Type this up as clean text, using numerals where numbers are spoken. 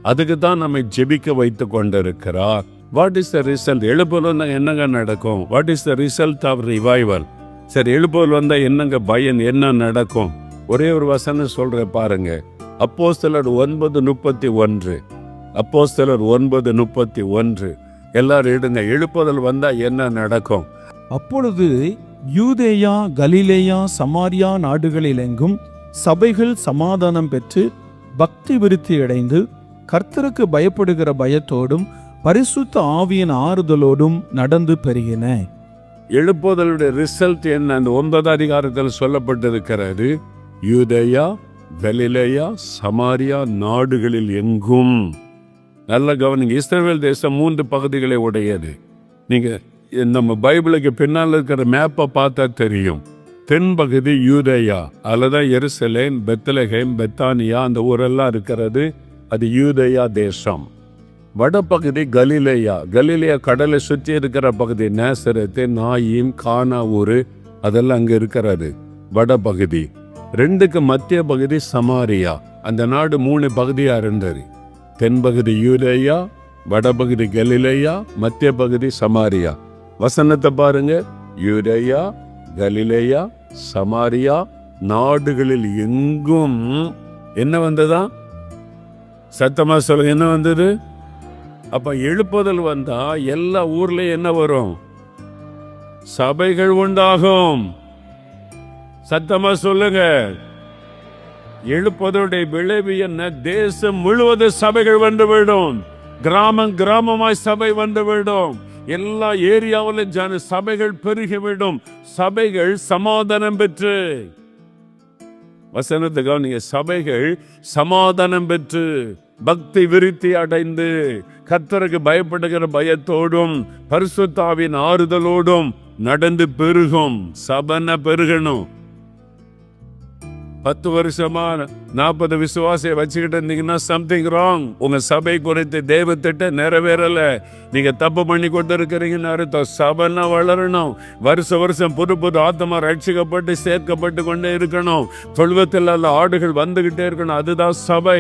அதுக்கு தான் நம்மை ஜெபிக்க வைத்து கொண்டிருக்கிறார். What is the result? எழுப்புதல் வந்தா என்னங்க நடக்கும்? What is the result of revival? சரி, எழுப்புதல் வந்தா என்னங்க பயன், என்ன நடக்கும்? ஒரே ஒரு வசனம் சொல்ற பாருங்க. அப்போஸ்தலர் 9:31. அப்போஸ்தலர் 9:31. எல்லாரும் எடுங்க. எழுப்புதல் வந்தா என்ன நடக்கும்? அப்பொழுது யூதேயா, கலிலேயா, சமாரியா நாடுகளிலெங்கும் சபைகள் சமாதானம் பெற்று பக்தி விருத்தி அடைந்து கர்த்தருக்கு பயப்படுகிற பயத்தோடும் பரிசுத்த ஆவியின் ஆறுதலோடும் நடந்து பெருகின. எழுப்புதலுடைய ரிசல்ட் என்ன? அந்த 9 அதிகாரத்தில் சொல்லப்பட்டிருக்கிறது. யூதேயா, கலிலேயா, சமாரியா நாடுகளில் எங்கும். நல்ல கவனிங்க. இஸ்ரவேல் தேசம் 3 பகுதிகளை உடையது. நீங்க நம்ம பைபிளுக்கு பின்னால் இருக்கிற மேப்பை பார்த்தா தெரியும். தென் பகுதி யூதேயா, அதுதான் எருசலேம், பெத்லகேம், பெத்தானியா, அந்த ஊரெல்லாம் இருக்கிறது. அது யூதேயா தேசம். வடபகுதி கலிலேயா. கலிலேயா கடலை சுற்றி இருக்கிற பகுதி. நேசரத்து, நாயிம், கானா ஊரு, அதெல்லாம் அங்கே இருக்கிறது வடபகுதி. 2க்கு மத்திய பகுதி சமாரியா. அந்த நாடு 3 பகுதியாக இருந்தது. தென்பகுதி யூதேயா, வடபகுதி கலிலேயா, மத்திய பகுதி சமாரியா. வசனத்தை பாருங்க. யூதேயா, கலிலேயா, சமாரியா நாடுகளில் எங்கும் என்ன வந்ததா? சத்தமா சொல்லுங்க, என்ன வந்தது? அப்ப எழுப்புதல் வந்தா எல்லா ஊர்லயும் என்ன வரும்? சபைகள் உண்டாகும். சத்தமா சொல்லுங்க. எழுப்புதலுடைய விளைவு என்ன? தேசம் முழுவதும் சபைகள் வந்து விடும். கிராமம் கிராமமாய் சபை வந்து விடும். எல்லா ஏரியாவிலும் சபைகள் பெருகிவிடும். சபைகள் சமாதானம் பெற்று, வசனத்துக்காக நீங்க, சபைகள் சமாதானம் பெற்று பக்தி விருத்தி அடைந்து கர்த்தருக்கு பயப்படுகிற பயத்தோடும் பரிசுத்த ஆவியின் ஆறுதலோடும் நடந்து பெருகும். சபைனா பெருகணும். 10 வருஷமா 40 விசுவாசியை வச்சுக்கிட்டு இருந்தீங்கன்னா சம்திங் ராங். உங்க சபை குறித்து தேவ திட்டம் நிறைவேறல. நீங்க தப்பு பண்ணி கொண்டு இருக்கிறீங்கன்னு அர்த்தம். சபைனா வளரணும். வருஷம் புது புது ஆத்மா ரட்சிக்கப்பட்டு சேர்க்கப்பட்டு கொண்டே இருக்கணும். தொழுவத்தில் ஆடுகள் வந்துகிட்டே இருக்கணும். அதுதான் சபை.